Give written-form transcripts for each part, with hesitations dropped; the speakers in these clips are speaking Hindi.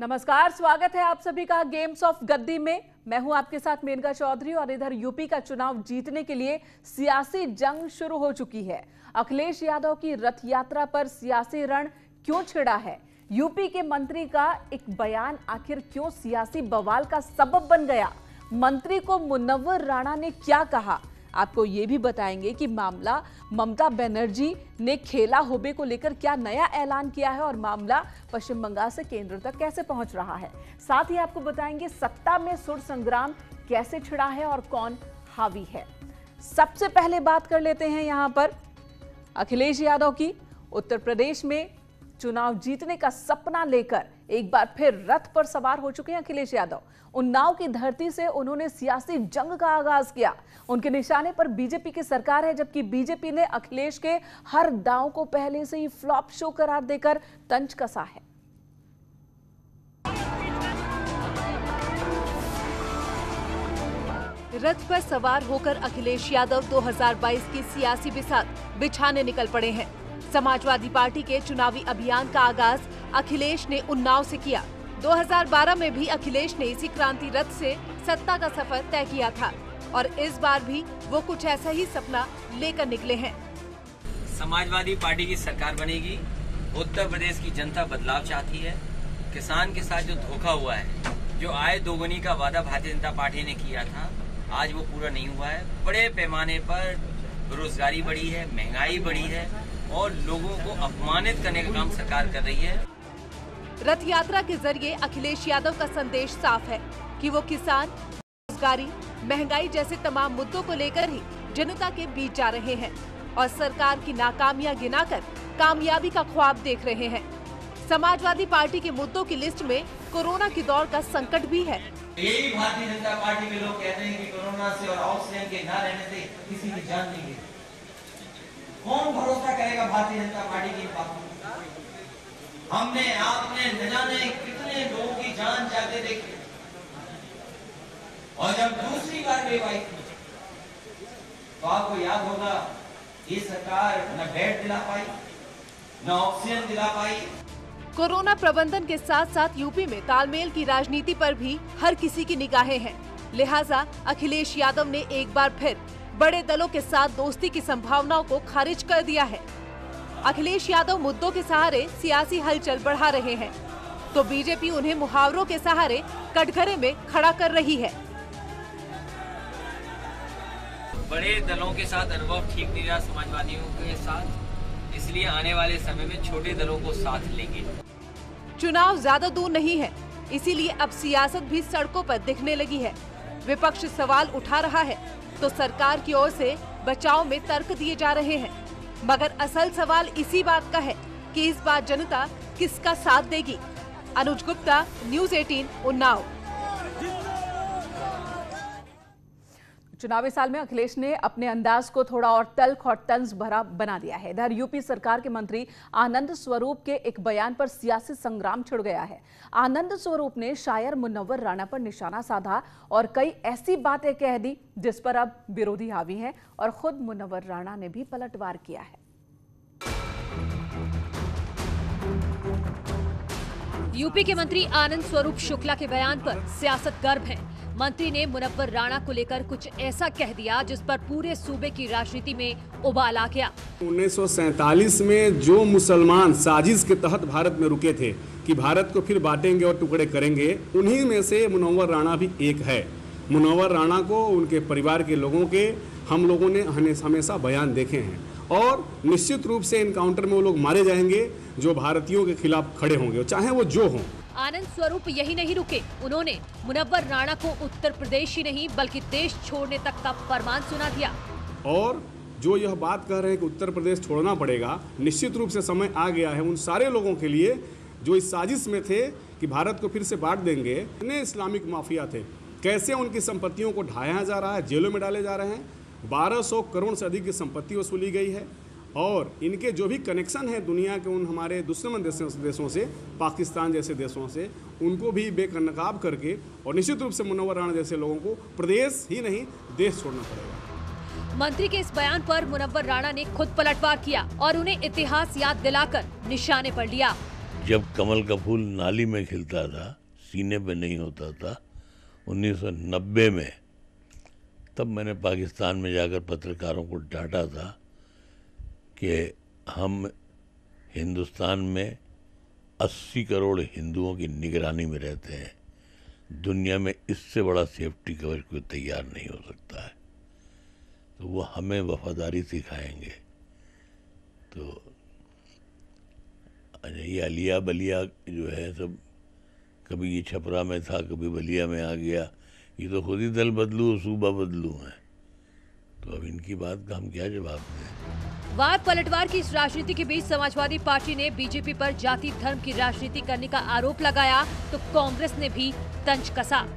नमस्कार, स्वागत है आप सभी का गेम्स ऑफ गद्दी में। मैं हूं आपके साथ मेनका चौधरी और इधर यूपी का चुनाव जीतने के लिए सियासी जंग शुरू हो चुकी है। अखिलेश यादव की रथ यात्रा पर सियासी रण क्यों छिड़ा है? यूपी के मंत्री का एक बयान आखिर क्यों सियासी बवाल का सबब बन गया? मंत्री को मुनव्वर राणा ने क्या कहा? आपको ये भी बताएंगे कि मामला ममता बनर्जी ने खेला होबे को लेकर क्या नया ऐलान किया है और मामला पश्चिम बंगाल से केंद्र तक कैसे पहुंच रहा है। साथ ही आपको बताएंगे सत्ता में सुर संग्राम कैसे छिड़ा है और कौन हावी है। सबसे पहले बात कर लेते हैं यहां पर अखिलेश यादव की। उत्तर प्रदेश में चुनाव जीतने का सपना लेकर एक बार फिर रथ पर सवार हो चुके हैं अखिलेश यादव। उन्नाव की धरती से उन्होंने सियासी जंग का आगाज किया। उनके निशाने पर बीजेपी की सरकार है, जबकि बीजेपी ने अखिलेश के हर दांव को पहले से ही फ्लॉप शो करार देकर तंज कसा है। रथ पर सवार होकर अखिलेश यादव 2022 की सियासी बिसात बिछाने निकल पड़े हैं। समाजवादी पार्टी के चुनावी अभियान का आगाज अखिलेश ने उन्नाव से किया। 2012 में भी अखिलेश ने इसी क्रांति रथ से सत्ता का सफर तय किया था और इस बार भी वो कुछ ऐसा ही सपना लेकर निकले हैं। समाजवादी पार्टी की सरकार बनेगी। उत्तर प्रदेश की जनता बदलाव चाहती है। किसान के साथ जो धोखा हुआ है, जो आय दोगुनी का वादा भारतीय जनता पार्टी ने किया था, आज वो पूरा नहीं हुआ है। बड़े पैमाने पर बेरोजगारी बढ़ी है, महंगाई बढ़ी है और लोगों को अपमानित करने का काम सरकार कर रही है। रथ यात्रा के जरिए अखिलेश यादव का संदेश साफ है कि वो किसान, बेरोजगारी, महंगाई जैसे तमाम मुद्दों को लेकर ही जनता के बीच जा रहे हैं और सरकार की नाकामियां गिनाकर कामयाबी का ख्वाब देख रहे हैं। समाजवादी पार्टी के मुद्दों की लिस्ट में कोरोना की दौर का संकट भी है। यही भारतीय जनता पार्टी के लोग कहते हैं कि कोरोना से और ऑक्सीजन के न रहने से किसी की जान नहीं गई। कौन भरोसा करेगा भारतीय जनता पार्टी की बातों? हमने आपने न जाने कितने लोगों की जान जाते देखी और जब दूसरी बार वेव आई तो आपको याद होगा ये सरकार न बेड दिला पाई, न ऑक्सीजन दिला पाई। कोरोना प्रबंधन के साथ साथ यूपी में तालमेल की राजनीति पर भी हर किसी की निगाहें हैं। लिहाजा अखिलेश यादव ने एक बार फिर बड़े दलों के साथ दोस्ती की संभावनाओं को खारिज कर दिया है। अखिलेश यादव मुद्दों के सहारे सियासी हलचल बढ़ा रहे हैं तो बीजेपी उन्हें मुहावरों के सहारे कटघरे में खड़ा कर रही है। बड़े दलों के साथ अनुभव ठीक नहीं रहा समाजवादियों के साथ, इसलिए आने वाले समय में छोटे दलों को साथ लेंगे। चुनाव ज्यादा दूर नहीं है, इसीलिए अब सियासत भी सड़कों पर दिखने लगी है। विपक्ष सवाल उठा रहा है तो सरकार की ओर से बचाव में तर्क दिए जा रहे हैं, मगर असल सवाल इसी बात का है कि इस बार जनता किसका साथ देगी। अनुज गुप्ता, न्यूज़ 18 उन्नाव। चुनावी साल में अखिलेश ने अपने अंदाज को थोड़ा और तल्ख और तंज भरा बना दिया है। इधर यूपी सरकार के मंत्री आनंद स्वरूप के एक बयान पर सियासी संग्राम छिड़ गया है। आनंद स्वरूप ने शायर मुनव्वर राणा पर निशाना साधा और कई ऐसी बातें कह दी जिस पर अब विरोधी हावी हैं और खुद मुनव्वर राणा ने भी पलटवार किया है। यूपी के मंत्री आनंद स्वरूप शुक्ला के बयान पर सियासत गर्म है। मंत्री ने मुनव्वर राणा को लेकर कुछ ऐसा कह दिया जिस पर पूरे सूबे की राजनीति में उबाल आ गया। 1947 में जो मुसलमान साजिश के तहत भारत में रुके थे कि भारत को फिर बांटेंगे और टुकड़े करेंगे, उन्हीं में से मुनव्वर राणा भी एक है। मुनव्वर राणा को उनके परिवार के लोगों के हम लोगों ने हमेशा बयान देखे हैं और निश्चित रूप से इनकाउंटर में वो लोग मारे जाएंगे जो भारतीयों के खिलाफ खड़े होंगे, चाहे वो जो हों। आनंद स्वरूप यही नहीं रुके, उन्होंने मुनव्वर राणा को उत्तर प्रदेश ही नहीं बल्कि देश छोड़ने तक का फरमान सुना दिया। और जो यह बात कह रहे हैं कि उत्तर प्रदेश छोड़ना पड़ेगा, निश्चित रूप से समय आ गया है उन सारे लोगों के लिए जो इस साजिश में थे कि भारत को फिर से बांट देंगे। इतने इस्लामिक माफिया थे, कैसे उनकी संपत्तियों को ढाया जा रहा है, जेलों में डाले जा रहे हैं। 1200 करोड़ से अधिक की संपत्ति वसूली गई है और इनके जो भी कनेक्शन है दुनिया के उन हमारे दुश्मन देशों से, पाकिस्तान जैसे देशों से, उनको भी बेनकाब करके और निश्चित रूप से मुनव्वर राणा जैसे लोगों को प्रदेश ही नहीं देश छोड़ना पड़ेगा। मंत्री के इस बयान पर मुनव्वर राणा ने खुद पलटवार किया और उन्हें इतिहास याद दिलाकर निशाने पर लिया। जब कमल का फूल नाली में खिलता था, सीने पे नहीं होता था, 1990 में, तब मैंने पाकिस्तान में जाकर पत्रकारों को डांटा था कि हम हिंदुस्तान में 80 करोड़ हिंदुओं की निगरानी में रहते हैं, दुनिया में इससे बड़ा सेफ्टी कवर कोई तैयार नहीं हो सकता है, तो वो हमें वफादारी सिखाएंगे। तो ये अलिया बलिया जो है सब, कभी ये छपरा में था, कभी बलिया में आ गया, ये तो खुद ही दल बदलू सूबा बदलू हैं, तो अब इनकी बात का हम क्या जवाब दें। वार पलटवार की इस राजनीति के बीच समाजवादी पार्टी ने बीजेपी पर जाति धर्म की राजनीति करने का आरोप लगाया, तो कांग्रेस ने भी तंज कसा।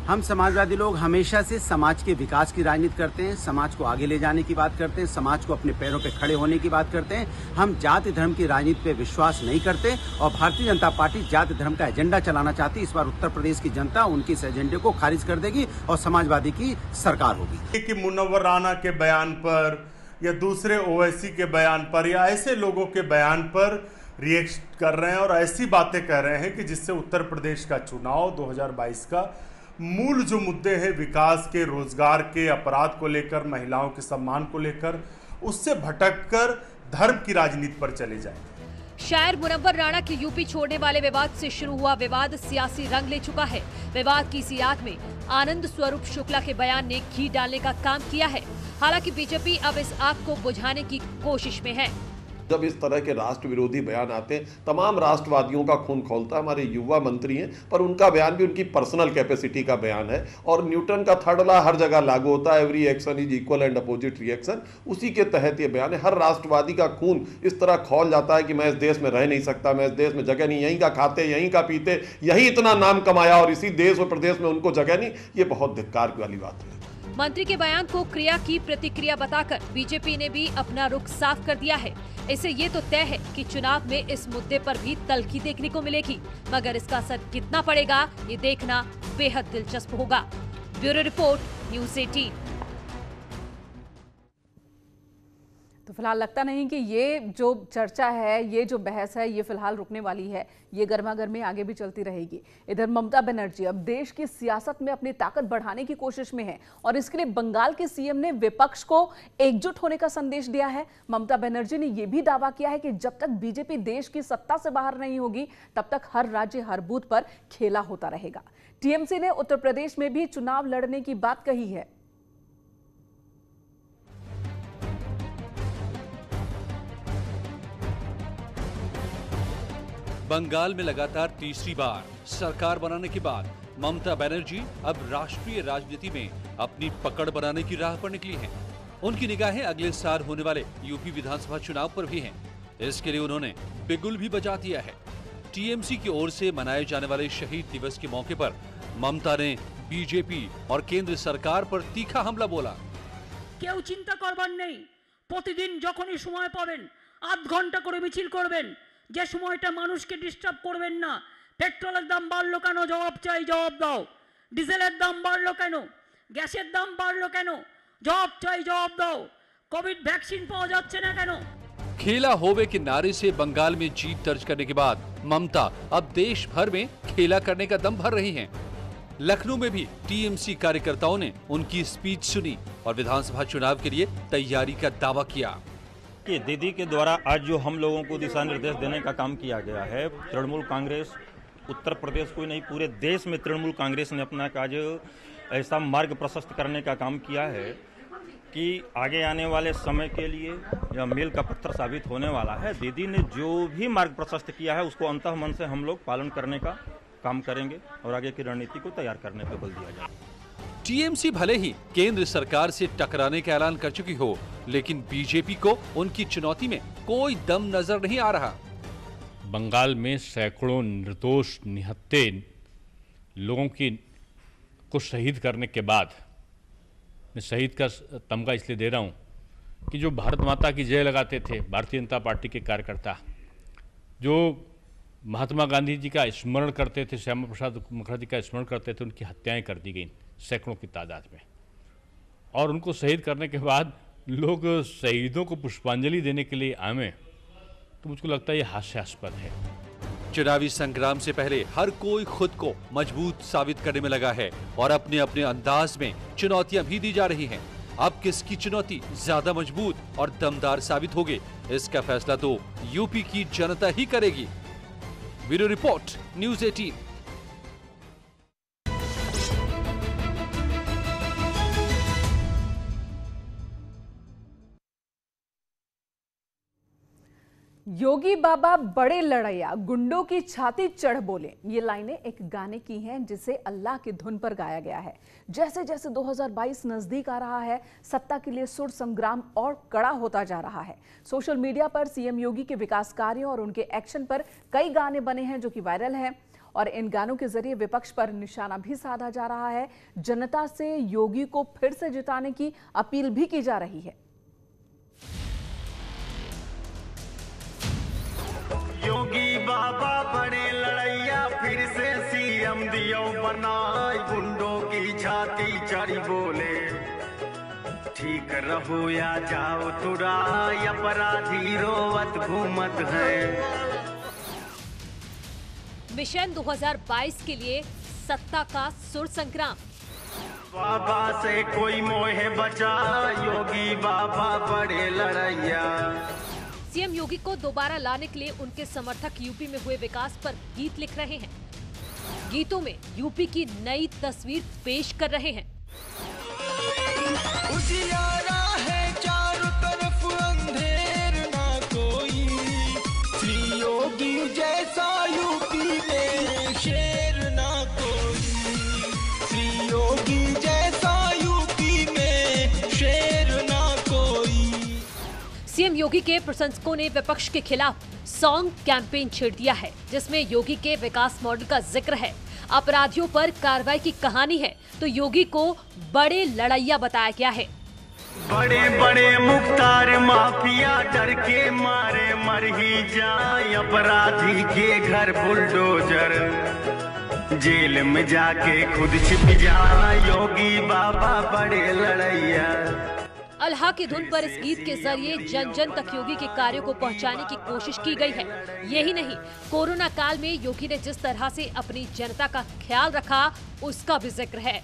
हम समाजवादी लोग हमेशा से समाज के विकास की राजनीति करते हैं, समाज को आगे ले जाने की बात करते हैं, समाज को अपने पैरों पे खड़े होने की बात करते हैं। हम जाति धर्म की राजनीति पे विश्वास नहीं करते और भारतीय जनता पार्टी जाति धर्म का एजेंडा चलाना चाहती है। इस बार उत्तर प्रदेश की जनता उनके इस एजेंडे को खारिज कर देगी और समाजवादी की सरकार होगी। कि मुनव्वर राणा के बयान पर या दूसरे ओवैसी के बयान पर या ऐसे लोगों के बयान पर रिएक्ट कर रहे हैं और ऐसी बातें कह रहे हैं कि जिससे उत्तर प्रदेश का चुनाव 2022 का मूल जो मुद्दे हैं, विकास के, रोजगार के, अपराध को लेकर, महिलाओं के सम्मान को लेकर, उससे भटककर धर्म की राजनीति पर चले जाएंगे। शायर मुनव्वर राणा के यूपी छोड़ने वाले विवाद से शुरू हुआ विवाद सियासी रंग ले चुका है। विवाद की इसी आग में आनंद स्वरूप शुक्ला के बयान ने घी डालने का काम किया है। हालांकि बीजेपी अब इस आग को बुझाने की कोशिश में है। जब इस तरह के राष्ट्र विरोधी बयान आते हैं, तमाम राष्ट्रवादियों का खून खौलता है। हमारे युवा मंत्री हैं, पर उनका बयान भी उनकी पर्सनल कैपेसिटी का बयान है और न्यूटन का थर्ड लॉ हर जगह लागू होता है, every action is equal and opposite reaction. उसी के तहत ये बयान है। हर राष्ट्रवादी का खून इस तरह खौल जाता है कि मैं इस देश में रह नहीं सकता, मैं इस देश में जगह नहीं, यहीं का खाते, यहीं का पीते, यही इतना नाम कमाया और इसी देश और प्रदेश में उनको जगह नहीं। ये बहुत धिक्कार वाली बात है। मंत्री के बयान को क्रिया की प्रतिक्रिया बताकर बीजेपी ने भी अपना रुख साफ कर दिया है। इससे ये तो तय है कि चुनाव में इस मुद्दे पर भी तल्खी देखने को मिलेगी, मगर इसका असर कितना पड़ेगा ये देखना बेहद दिलचस्प होगा। Bureau report, news 18। तो फिलहाल लगता नहीं कि ये जो चर्चा है, ये जो बहस है, ये फिलहाल रुकने वाली है। ये गर्मा गर्मी आगे भी चलती रहेगी। इधर ममता बनर्जी अब देश की सियासत में अपनी ताकत बढ़ाने की कोशिश में है और इसके लिए बंगाल के सीएम ने विपक्ष को एकजुट होने का संदेश दिया है। ममता बनर्जी ने यह भी दावा किया है कि जब तक बीजेपी देश की सत्ता से बाहर नहीं होगी, तब तक हर राज्य हर बूथ पर खेला होता रहेगा। टीएमसी ने उत्तर प्रदेश में भी चुनाव लड़ने की बात कही है। बंगाल में लगातार तीसरी बार सरकार बनाने के बाद ममता बनर्जी अब राष्ट्रीय राजनीति में अपनी पकड़ बनाने की राह पर निकली हैं। उनकी निगाहें अगले साल होने वाले यूपी विधानसभा चुनाव पर भी हैं। इसके लिए उन्होंने बिगुल भी बजा दिया है। टीएमसी की ओर से मनाए जाने वाले शहीद दिवस के मौके पर ममता ने बीजेपी और केंद्र सरकार पर तीखा हमला बोला। কেউ চিন্তা করবার নেই, প্রতিদিন যখনই সময় পাবেন আধ ঘন্টা করে মিছিল করবেন, যে সময়টা মানুষকে ডিস্টার্ব করবেন না। পেট্রোলের দাম বাড়লো কেন, জবাব চাই, জবাব দাও। ডিজেলের দাম বাড়লো কেন, গ্যাসের দাম বাড়লো কেন, জবাব চাই, জবাব দাও। কোভিড ভ্যাকসিন পাওয়া যাচ্ছে না কেন। खेला होवे के नारे से बंगाल में जीत दर्ज करने के बाद ममता अब देश भर में खेला करने का दम भर रही हैं। लखनऊ में भी टीएमसी कार्यकर्ताओं ने उनकी स्पीच सुनी और विधानसभा चुनाव के लिए तैयारी का दावा किया। कि दीदी के द्वारा आज जो हम लोगों को दिशा निर्देश देने का काम किया गया है, तृणमूल कांग्रेस उत्तर प्रदेश को नहीं पूरे देश में तृणमूल कांग्रेस ने अपना आज ऐसा मार्ग प्रशस्त करने का काम किया है कि आगे आने वाले समय के लिए यह मील का पत्थर साबित होने वाला है। दीदी ने जो भी मार्ग प्रशस्त किया है उसको अंतः मन से हम लोग पालन करने का काम करेंगे और आगे की रणनीति को तैयार करने पर बल दिया जाए। टीएमसी भले ही केंद्र सरकार से टकराने का ऐलान कर चुकी हो, लेकिन बीजेपी को उनकी चुनौती में कोई दम नजर नहीं आ रहा। बंगाल में सैकड़ों निर्दोष निहत्थे लोगों को शहीद करने के बाद, मैं शहीद का तमगा इसलिए दे रहा हूं कि जो भारत माता की जय लगाते थे भारतीय जनता पार्टी के कार्यकर्ता, जो महात्मा गांधी जी का स्मरण करते थे, श्यामा प्रसाद मुखर्जी का स्मरण करते थे, उनकी हत्याएं कर दी गई सैकड़ों की तादाद में। और उनको शहीद करने के बाद लोग शहीदों को पुष्पांजलि देने के लिए आए, तो मुझको लगता है ये हास्यास्पद है। चुनावी संग्राम से पहले हर कोई खुद को मजबूत साबित करने में लगा है और अपने अपने अंदाज में चुनौतियां भी दी जा रही हैं। अब किसकी चुनौती ज्यादा मजबूत और दमदार साबित होगी, इसका फैसला तो यूपी की जनता ही करेगी। Bureau report, news 18। योगी बाबा बड़े लड़ैया, गुंडों की छाती चढ़ बोले, ये लाइनें एक गाने की हैं जिसे अल्लाह की धुन पर गाया गया है। जैसे जैसे 2022 नजदीक आ रहा है, सत्ता के लिए सुर संग्राम और कड़ा होता जा रहा है। सोशल मीडिया पर सीएम योगी के विकास कार्यों और उनके एक्शन पर कई गाने बने हैं जो कि वायरल हैं और इन गानों के जरिए विपक्ष पर निशाना भी साधा जा रहा है। जनता से योगी को फिर से जिताने की अपील भी की जा रही है। योगी बाबा बड़े लड़ैया, फिर से सीएम दियो बनाए, गुंडों की छाती चढ़ी बोले, ठीक रहो या जाओ तुराय, अपराधी रोवत घूमत है। मिशन 2022 के लिए सत्ता का सुर संग्राम। बाबा से कोई मोह बचा, योगी बाबा बड़े लड़ैया। सीएम योगी को दोबारा लाने के लिए उनके समर्थक यूपी में हुए विकास पर गीत लिख रहे हैं। गीतों में यूपी की नई तस्वीर पेश कर रहे हैं। उजियारा है चारों तरफ, अंधेर ना कोई, श्री योगी जैसा यूपी में शेर ना कोई, श्री योगी जैसा यूपी में शेर ना कोई। सीएम योगी के प्रशंसकों ने विपक्ष के खिलाफ सॉन्ग कैंपेन छेड़ दिया है, जिसमें योगी के विकास मॉडल का जिक्र है। अपराधियों पर कार्रवाई की कहानी है तो योगी को बड़े लड़ैया बताया गया है। बड़े बड़े मुख्तार माफिया डर के मारे मर ही जाए, अपराधी के घर बुलडोजर, जेल में जाके खुद छिप जाए, योगी बाबा बड़े लड़ैया। अल्लाह की धुन पर इस गीत के जरिए जन जन तक योगी के कार्यों को पहुंचाने की कोशिश की गई है। यही नहीं, कोरोना काल में योगी ने जिस तरह से अपनी जनता का ख्याल रखा उसका भी जिक्र है।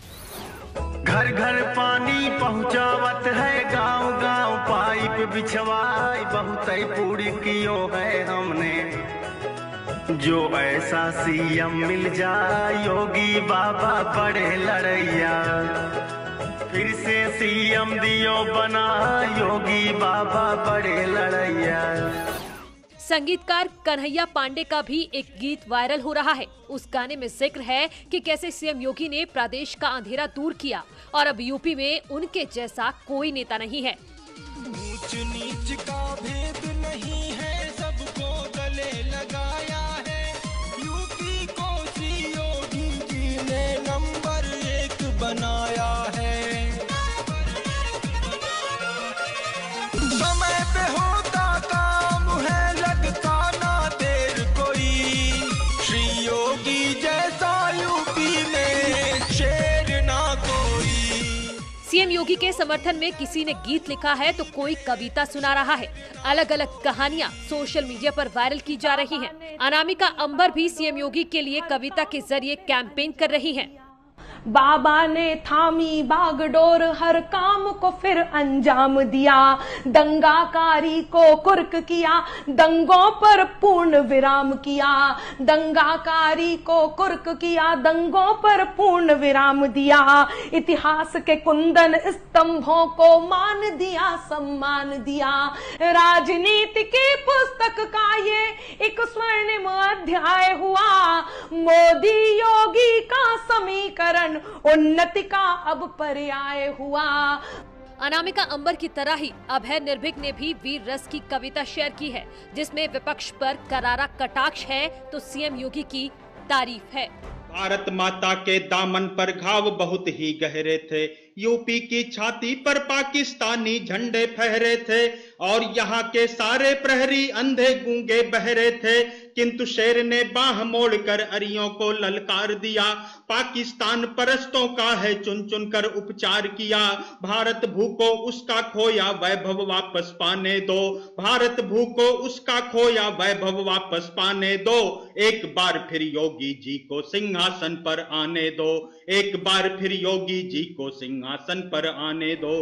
घर घर पानी पहुंचावत है, गांव गांव पाइप बिछवाई, बहुत पूरी कियो है हमने, जो ऐसा सीएम मिल जाए, योगी बाबा बड़े लड़ैया। फिर से सीएम दियो बना, योगी बाबा बड़े लड़ैया। संगीतकार कन्हैया पांडे का भी एक गीत वायरल हो रहा है। उस गाने में जिक्र है कि कैसे सीएम योगी ने प्रदेश का अंधेरा दूर किया और अब यूपी में उनके जैसा कोई नेता नहीं है। ऊंच नीच का भेद नहीं है, सबको गले लगाया है, यूपी को श्री योगी जी ने नंबर 1 बनाया है। समय पे होता काम है, लगता ना देर कोई, श्री योगी जैसा यूपी में शेर ना कोई। सीएम योगी के समर्थन में किसी ने गीत लिखा है तो कोई कविता सुना रहा है। अलग अलग कहानियां सोशल मीडिया पर वायरल की जा रही हैं। अनामिका अंबर भी सीएम योगी के लिए कविता के जरिए कैंपेन कर रही हैं। बाबा ने थामी बागडोर, हर काम को फिर अंजाम दिया, दंगाकारी को कुर्क किया, दंगों पर पूर्ण विराम किया, दंगाकारी को कुर्क किया, दंगों पर पूर्ण विराम दिया, इतिहास के कुंदन स्तंभों को मान दिया, सम्मान दिया, राजनीति की पुस्तक का ये एक स्वर्णिम अध्याय हुआ, मोदी योगी का समीकरण उन्नति का अब पर्याय हुआ। अनामिका अंबर की तरह ही अभय निर्भीक ने भी वीर रस की कविता शेयर की है, जिसमें विपक्ष पर करारा कटाक्ष है तो सीएम योगी की तारीफ है। भारत माता के दामन पर घाव बहुत ही गहरे थे, यूपी की छाती पर पाकिस्तानी झंडे फहरे थे, और यहाँ के सारे प्रहरी अंधे गूंगे बहरे थे, किंतु शेर ने बाह मोड़कर अरियों को ललकार दिया। पाकिस्तान परस्तों का है चुन चुन कर उपचार किया। भारत भू को उसका खोया वैभव वापस पाने दो, भारत भू को उसका खोया वैभव वापस पाने दो। एक बार फिर योगी जी को सिंहासन पर आने दो, एक बार फिर योगी जी को सिंहासन पर आने दो।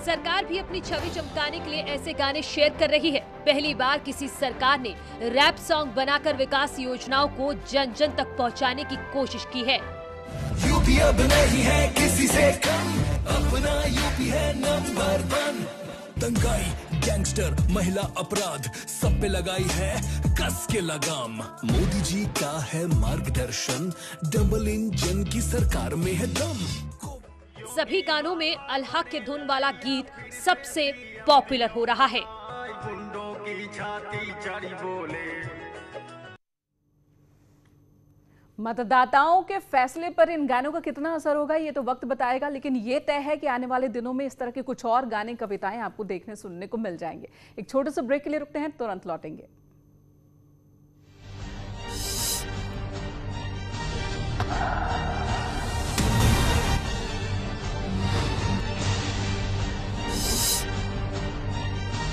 सरकार भी अपनी छवि चमकाने के लिए ऐसे गाने शेयर कर रही है। पहली बार किसी सरकार ने रैप सॉन्ग बनाकर विकास योजनाओं को जन जन तक पहुंचाने की कोशिश की है। यूपी अब नहीं है किसी से कम, अपना यूपी है नंबर 1। दंगाई, गैंगस्टर, महिला अपराध, सब पे लगाई है कस के लगाम। मोदी जी का है मार्गदर्शन, डबल इंजन की सरकार में है दम। सभी गानों में अल्लाह के धुन वाला गीत सबसे पॉपुलर हो रहा है। गुंडों की छाती चढ़ी बोले। मतदाताओं के फैसले पर इन गानों का कितना असर होगा ये तो वक्त बताएगा, लेकिन ये तय है कि आने वाले दिनों में इस तरह के कुछ और गाने, कविताएं आपको देखने सुनने को मिल जाएंगे। एक छोटे से ब्रेक के लिए रुकते हैं, तुरंत लौटेंगे।